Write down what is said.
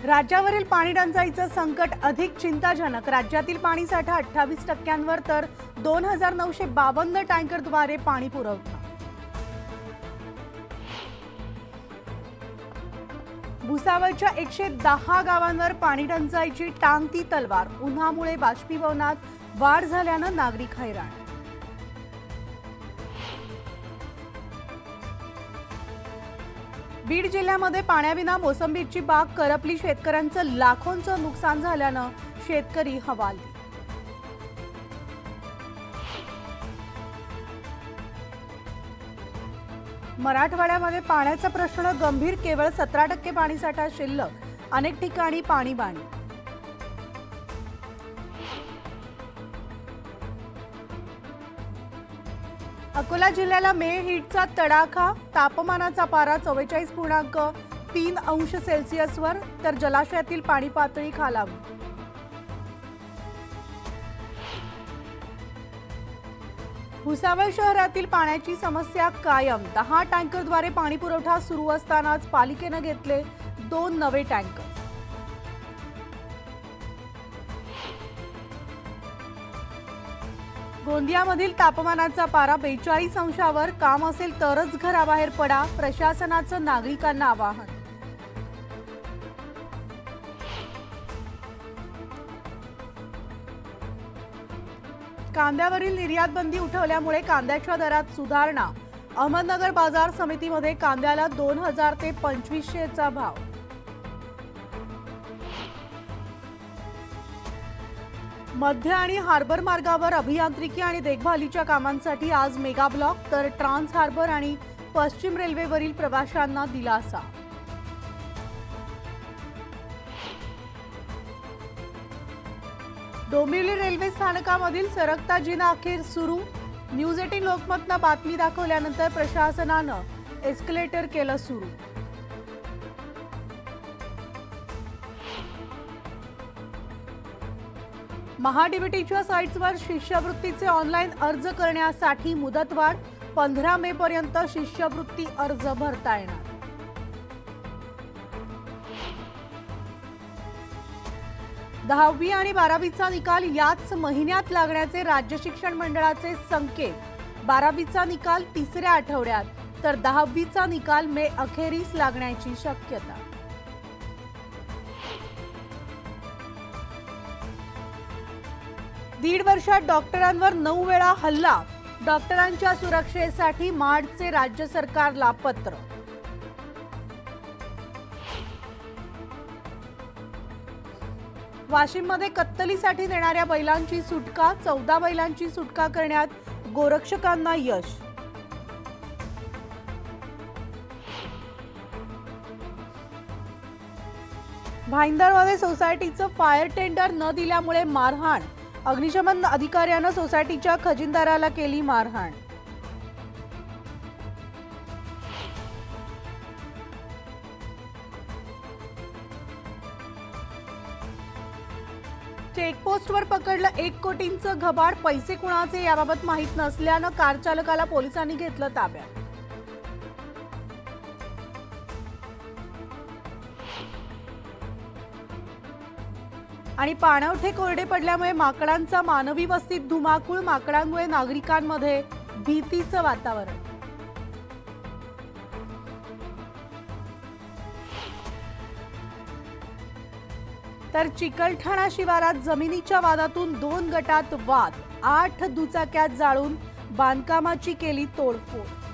राज्यावरील पाणी टंचाईचं संकट अधिक चिंताजनक। राज्यातील पाणीसाठा 28% तर 2952 टँकरद्वारे पाणी पुरवठा। भुसावळच्या 110 गावांवर पाणी टंचाईची टांगती तलवार। उन्हामुळे बाष्पीभवनात वाढ झाल्यानं नागरिक हैराण। बीड जिल्ह्यामध्ये पाण्याविना मोसंबीची बाग करपली। शेतकऱ्यांचं लाखोंचं नुकसान झाल्यानं शेतकरी हवालदिल। मराठवाड्यामध्ये पाण्याचा प्रश्न गंभीर। केवळ 17% पाणीसाठा शिल्लक। अनेक ठिकाणी पाणीबाणी। अकोला जिल्ह्याला मे हीटचा तडाखा। तापमानाचा पारा 44.3 अंश सेल्सिअसवर तर जलाशयातील पाणी पातळी खालावली। भुसावळ शहरातील पाण्याची समस्या कायम। 10 टँकरद्वारे पाणी पुरवठा सुरू असतानाच पालिकेने घेतले 2 नवे टँकर। गोंदियामधील तापमानाचा पारा 42 अंशावर। काम असेल तरच घराबाहेर पडा। प्रशासनाचं नागरिकांना आवाहन। कांद्यावरील निर्यात बंदी उठवल्यामुळे कांद्याच्या दरात सुधारणा। अहमदनगर बाजार समितीमध्ये कांद्याला 2000 ते 2500 चा भाव। मध्य आणि हार्बर मार्गावर अभियांत्रिकी आणि देखभालीच्या कामांसाठी आज मेगा ब्लॉक। तर ट्रान्स हार्बर आणि पश्चिम रेल्वेवरील प्रवाशांना दिलासा। डोंबिवली रेल्वे स्थानकामधील सरकता जिना अखेर सुरू। न्यूज 18 लोकमतनं बातमी दाखवल्यानंतर प्रशासनानं एस्केलेटर केलं सुरू। महाडीबीटीच्या साइट्सवर शिष्यवृत्तीचे ऑनलाईन अर्ज करण्यासाठी मुदतवाढ। 15 मे पर्यंत शिष्यवृत्ती अर्ज भरता येणार। दहावी आणि 12वीचा निकाल याच महिन्यात लागण्याचे राज्य शिक्षण मंडळाचे संकेत। 12वीचा निकाल 3ऱ्या आठवड्यात तर 10वीचा निकाल मे अखेरीस लागण्याची शक्यता। दीड वर्षात डॉक्टरांवर 9 वेळा हल्ला। डॉक्टरांच्या सुरक्षेसाठी माडचे राज्य सरकारला पत्र। वाशिममध्ये कत्तलीसाठी नेणाऱ्या बैलांची सुटका। 14 बैलांची सुटका करण्यात गोरक्षकांना यश। भाईंदरमध्ये सोसायटीचं फायर टेंडर न दिल्यामुळे मारहाण। अग्निशमन अधिकाऱ्यानं सोसायटीच्या खजिनदाराला केली मारहाण। चेकपोस्टवर पकडलं 1 कोटींचं घबाड। पैसे कुणाचे याबाबत माहित नसल्यानं कार चालकाला पोलिसांनी घेतलं ताब्यात। आणि पाणवठे कोरडे पडल्यामुळे माकडांचा मानवी वस्तीत धुमाकूळ। माकडांमुळे नागरिकांमध्ये भीतीचं वातावरण। तर चिकलठाणा शिवारात जमिनीच्या वादातून 2 गटात वाद। 8 दुचाक्यात जाळून बांधकामाची केली तोडफोड।